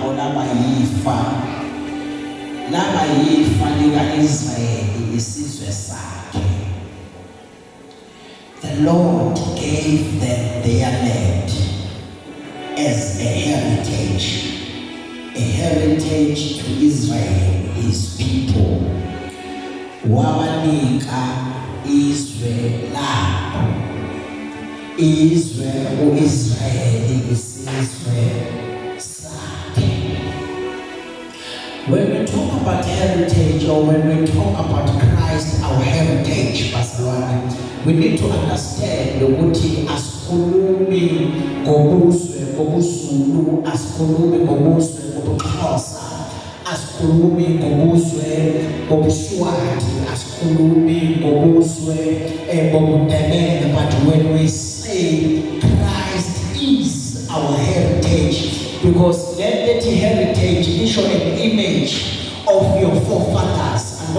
labo laba yifa lika-Israyeli isizwe sakhe. The Lord gave them their land as a heritage to Israel, his people. Wabanika izwe labo, izwe u-Israyeli isizwe sakhe. When we talk about heritage, or when we talk about Christ, our heritage, we need to understand ukuthi asikhulumi ngobuzwe bobuZulu, asikhulumi ngobuzwe bobuXhosa, asikhulumi ngobuzwe bobuSwati, asikhulumi ngobuzwe bobuNdebele. But when we say Christ is our heritage, because that heritage is an image of your forefathers. And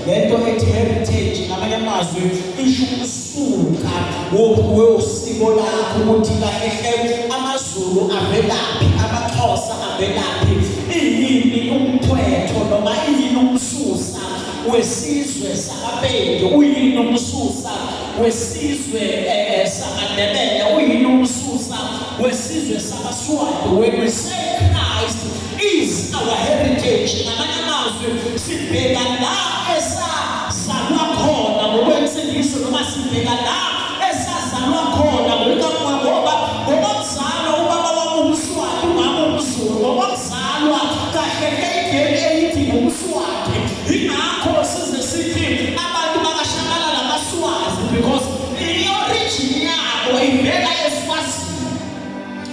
lento ethi heritage ngamanye amazwi isho ukusuka wosiko lakho ukuthi kahle amaZulu avelaphi, amaXhosa avelaphi, iyini umthetho noma iyini umsusa wesizwe sakaBheki, uyini umsusa wesizwe sakaNdebele, uyini umsusa wesizwe sakaSwati. When we say Christ is our heritage, ngamanye amazwi sibheka la esazalwa khona ngokwensindiso, noma sibheka la esazalwa khona ngoba kuzalwa ubaba wami umSwati, umama umZulu, ngoba kuzalwa kahle ngegeni elithi umSwati. Ingakho size sithi abantu bakashabalala abaSwazi, because i-origin yabo ivela eSwazini.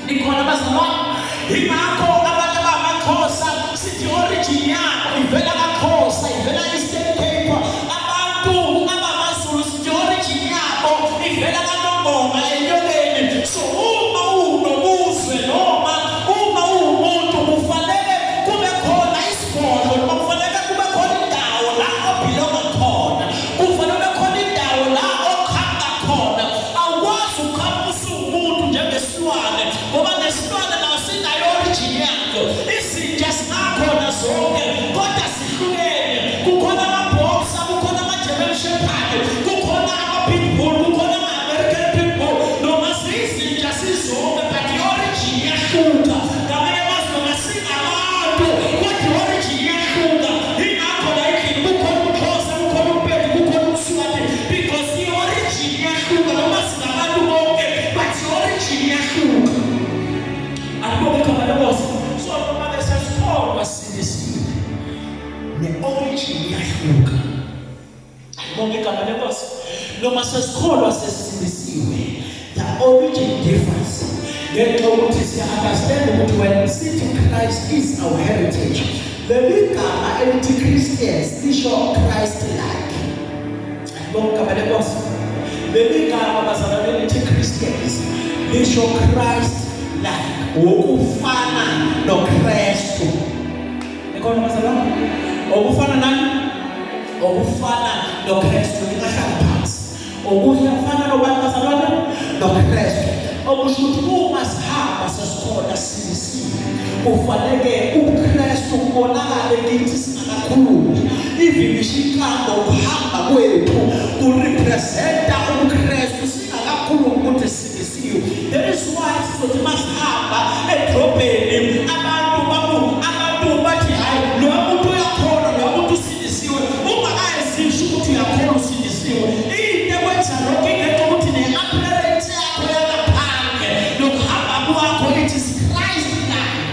Ikhona bazalwane. Ingakho abantu abamaXhosa sithi origin yabo ivela kaXhosa, ivela Eastern Cape. Abantu abamaZulu sithi origin yabo ivela kaNongoma eNyokeni. So uma unobuzwe noma uma uwumuntu kufanele kube khona isigodlo, noma kufanele kube khona indawo la obhilonga khona, kufanele khona indawo la okhanga khona. Awukwazi ukukhamba usuwumuntu njengesilwane, ngoba nesilwane naso sinayo origin yakho. Izinja zinakhona zonke kodwa zihlukene. Kukhona ama-boxer, kukhona ama-German Shepherd, kukhona ama-pitbull, kukhona ama-American pitbull. Noma zizinja sizonke but i-origin iyahluka. Ngamanye amazwi noma singabantu kodwa i-origin iyahluka. Ingakho la endlini kukhona umXhosa, kukhona uMpedi, kukhona umSwati, because i-origin iyahluka. Noma singabantu bonke but i-origin iyahluka. Alibonge igama lenkosi. So noma besesikholwa silisiwe, ne-origin iyahluka. Alibonge igama lenkosi. Noma sesikholwa sesilisiwe, the origin differs. Ngenxa yokuthi siya-understand ukuthi when sithi Christ is our heritage, leli gama elithi Christians lisho Christ-like. Alibonge igama lenkosi. Leli gama bazalwane elithi Christians lisho Christ-like, ukufana noKristu. Ikhona bazalwane? Ukufana nani? Ukufana noKristu. Ingahlala phansi. Ukufana nobantu bazalwane? noKristu. Okusho ukuthi uma sihamba sesikholwa silisiwe, kufanele uKristu kubonakale kithi singakakhulumi. Even ishikambo ukuhamba kwethu kurepresenta uKristu singakakhulumi ukuthi silisiwe. That is why sizothi masihamba edrobheni abantu bathi hayi lo muntu uyakhona, lo muntu usilisiwe. Uma ayizisho ukuthi uyakhona usilisiwe, into ekwenza lokho ingekho ukuthi ne-appearance yakho yangaphandle nokuhamba kwakho it is Christ-like.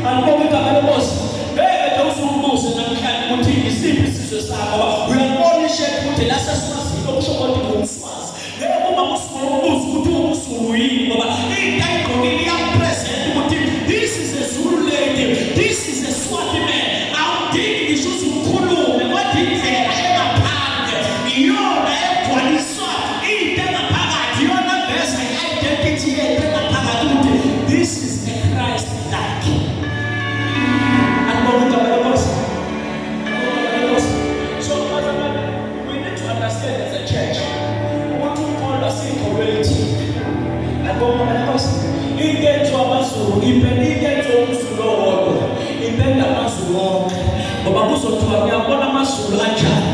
Alibonge igama lenkosi. Ngeke usubuze namhlanje ukuthi isiphi isizwe sakho, uyabona ishekhi ukuthi la sesiwazile okusho konke ngumSwazi. Ngeke uma ubuze ukuthi umZulu yini, ngoba into ayigqokile iyapresent ukuthi this kuzothiwa ngiyabona amazulu kanjani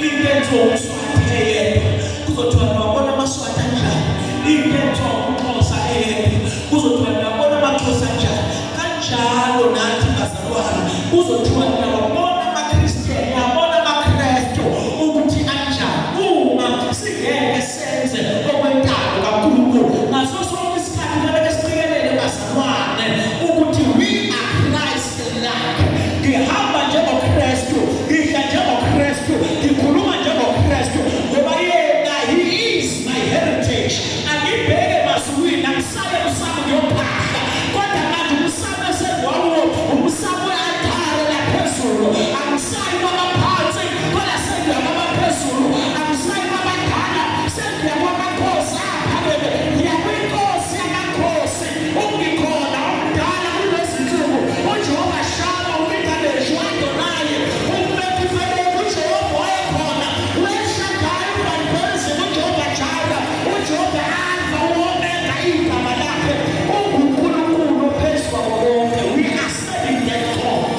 intenzo umswati eyedwa kuzothiwa ngiyabona amaswati kanjani intenzo umxhosa eyedwa kuzothiwa ngiyabona amaxhosa kanjani kanjalo nathi bazalwane kuzothiwa ngiyabona amaKristiyan ngiyabona amaKristu ukuthi kanjani uma singeke senze okwentando kaNkulunkulu ngaso sonke isikhathi kumele siqikelele bazalwane ukuthi we are Christ-like ngihamba njengoKristu ngidla njengoKristu ngikhuluma njengoKristu ngoba yena he is my heritage angibheke masukwini angisaye umsamo ngiyophahla kodwa manje umsamo esedwawo umsamo we-altare laphezulu angisayi kwabaphansi kodwa sengiya kwabaphezulu angisayi kwabadala sengiya kwamakhosi aphakeme ngiya kwinkosi yamakhosi ungikhona umdala kulezinsuku uJehova Shama uMikadeshi uAdonayi uMethifele uJehova wayekhona uEshadai uBalibezim uJehova Jireh uJehova Alpha uOmega igama lakhe unguNkulunkulu ophezu kwabo bonke we are serving that God.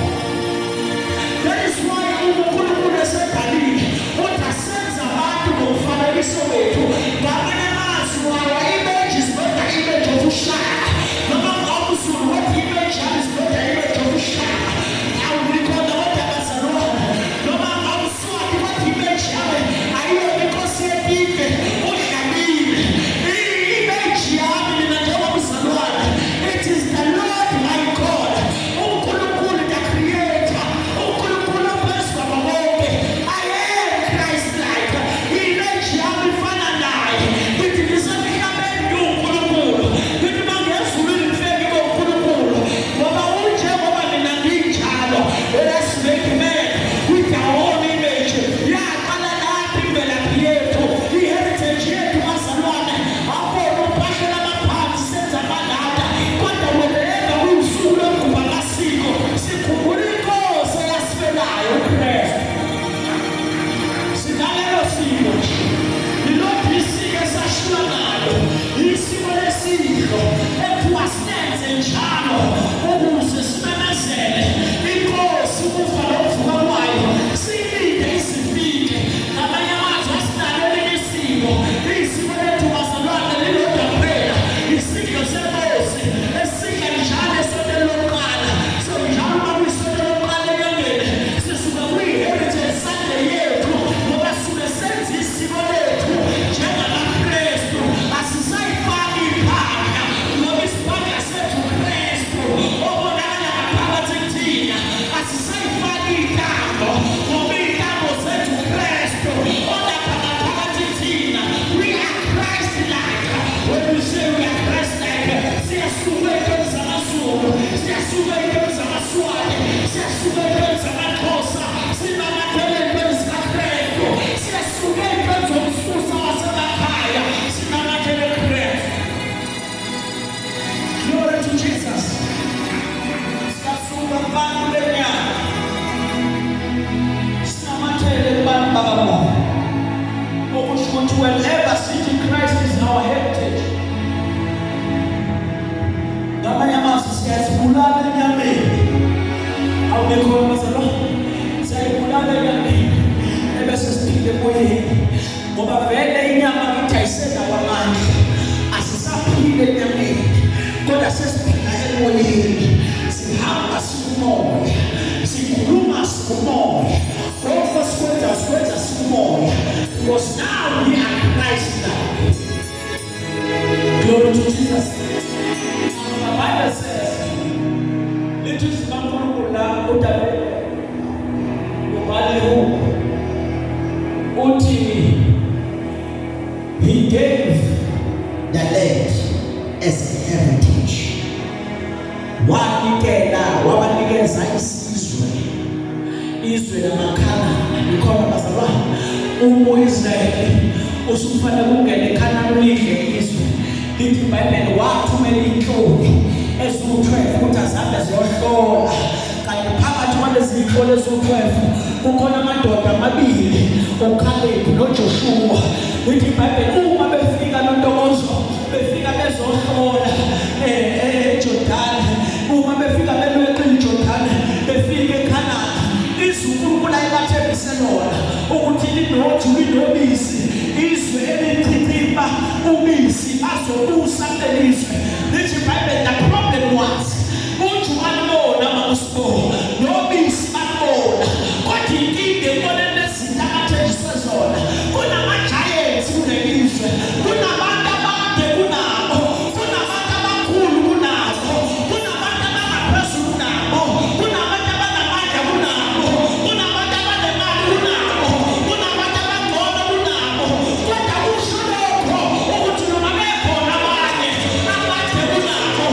That is why uNkulunkulu esedalile uthi asenze abantu ngomfanekiso wethu ngamanye amazwi our image is not the image of uShaka noma ngawuzulu what image is not the image of Ushaka awulikhona kodwa bazalwane noma ngawuswati what image yawe ayiyo inkosi yetike udlamile i-image yami mina njengomzalwane it is the Lord my God uNkulunkulu the creator uNkulunkulu ophezu kwabo bonke I am Christ-like image yami ifana naye ngithi ngisemhlabeni uNkulunkulu ngithi mangezulwini ngifike kuNkulunkulu ngoba unjengoba mina nginjalo let's make man with our own image yaqala laphi imvelaphi yethu i-heritage yethu bazalwane akubona uphahlela amaphansi senza amalada kodwa wena kuyusuku lokugubha amasiko sikhumbula inkosi eyasifelayo uKristu sinalelo siko lilokhu isiko esashiywa nalo isiko lesidlo ekuthiwa sinenze njalo ukuze simemezele inkosi ukufa nokuvuka kwayo siyilinde isifike ngamanye amazwi asinalela isiko isiko lethu bazalwane lilodwa kuphela isidlo senkosi esidla njalo esonto lokuqala so njalo uma kuyisonto lokuqala enyangeni sisuka kwi-heritage Sunday yethu ngoba suke senza isiko lethu njengamaKristu asisayifaki iphanga ngoba isiphanga sethu uKristu obonakala ngaphakathi kuthina asisayifaki intambo ngoba intambo zethu uKristu olapha ngaphakathi kuthina we are Christ-like when we say we are Christ-like siyasuka ey'ntweni zamaZulu siyasuka ey'ntweni zamaSwati siyasuka ey'ntweni zamaXhosa sinamathele ey'ntweni zikaKristu siyasuka ey'ntweni zomsusa wasemakhaya sinamathele eKristu. Glory to Jesus. Siyasuka kubantu benyama sinamathele kubantu bakamoya okusho ukuthi whenever sithi Christ is our heritage ngamanye amazwi siyazibulala enyameni awubekhona bazalwane siyayibulala enyameni ebese siphile emoyeni ngoba vele inyama kithi ayisenawo amandla asisaphile enyameni kodwa sesiphila emoyeni sihamba sikumoya sikhuluma sikumoya konke sikwenza sikumoya because now we are Christ-like. Glory to Jesus. The Bible says lithi sikaNkulunkulu la uDavide ubhale uthi he gave the land as a heritage wabanikeza izwe lamakhanani likhona bazalwane uMoyizeli usufana kungena eKhanani lidle izwe lithi iBhayibheli wathumela inhloli eziwu-12 ukuthi azabe ziyohlola kanti phakathi kwalezi zinhloli eziwu-12 kukhona amadoda amabili uKhalebi noJoshua lithi iBhayibheli uma befika noNtokozo befika bezohlola eJordani uma befika belweqile iJordani befika eKhanani izikhulu ojulile obisi izwe elithithimba ubisi azobusa lelizwe lithi iBhayibheli the problem was uthi walibona makusibo nobisi balibona kodwa inkinga ebonene izinto abathenjiswe zona kunama-giants kulelizwe kunabantu abade kunabo kunabantu abakhulu kunabo kunabantu abangaphezulu kunabo kunabantu abanamandla kunabo kunabantu abanemali kunabo kunabantu abangcono kunabo kodwa kusho lokho ukuthi noma bekhona abanye abade kunabo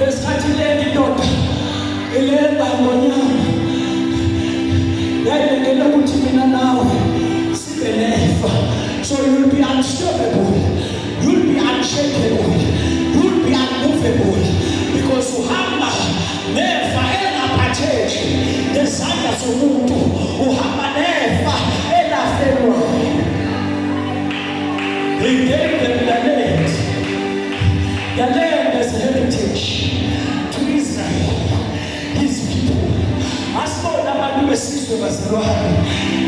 ngesikhathi le ndoda ilemba ngonyama yayilindele ukuthi mina nawe sibe nefa. So you'll be unstoppable, you'll be unshakable, you'll be unmovable, because uhamba nefa engaphatheki ngezandla zomuntu, uhamba nefa elahlelwayo. He gave them the land. The land as a heritage to Israel, his people. Asibona abantu besizwe bazalwane,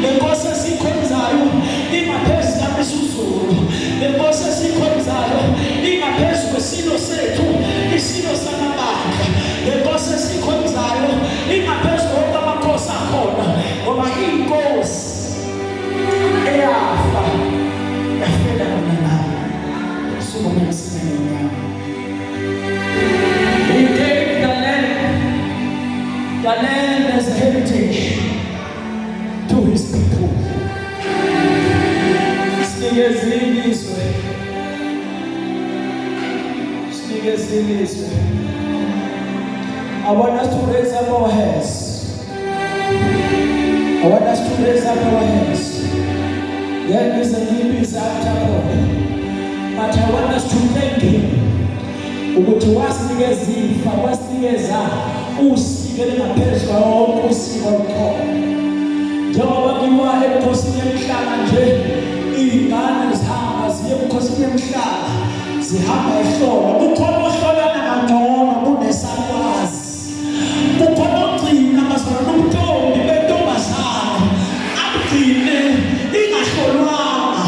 lenkosi esikhonzayo ingaphezu kaMisuzulu, lenkosi esikhonzayo ingaphezu kwesilo sethu, isilo samabandla, lenkosi esikhonzayo ingaphezu kwamakhosi akhona, ngoba inkosi eyafa yafela mina suku masinyana. He gave the land as a heritage to his people. I want us to raise up our hands. I want us to raise up our hands. There is a limit after all. But I want us to thank him. Ukuthi wasinikeza wasinikeza usikele ngaphezulu konke usiko lukhona. Njengoba ngiwa ebukhosini yemhlaba nje, iy'ngane zihamba ziye ebukhosini yemhlaba, zihamba ehlolwa. Kukhona ohlolana kangcono kunesakwazi. Kukhona ogcina bazalwane ubuntombi bentombazane abugcine ingahlolwanga,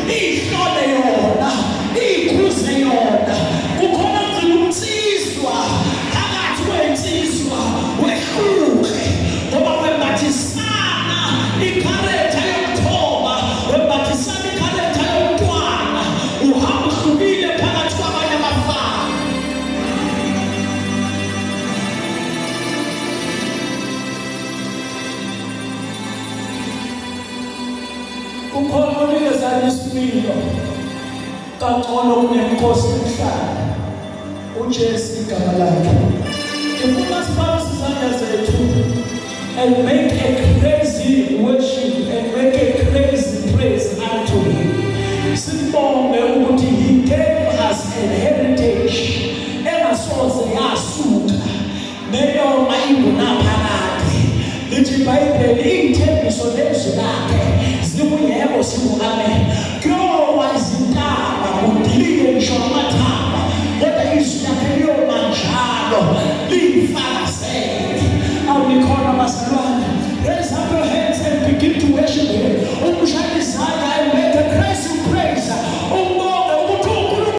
ihlole yona, ikhuze yona. Kukhona ogcina umtsizwa phakathi kwensizwa wehluke, ngoba wembathisana ikharetha yokuthoba, wembathisana ikharetha yomntwana, uhamba uhlukile phakathi kwabanye abafana. Kukhona unikezana isimilo kangcono kunenkosi emhlaba, uJesu igama lakhe. Ifuna sibambe izandla zethu and make a crazy worship and make a crazy praise unto him. Sibonge ukuthi he gave us a heritage engasoze yasuka neyoma ingunaphakade. Lithi iBhayibheli iy'thembiso lezi lakhe zikuyebo singu-amen. Kuyowa izintaba kudilike ngisho amathaba, kodwa izwi lakhe liyoma njalo liyifakazele. Awulikhona bazalwane, raise up your hands and begin to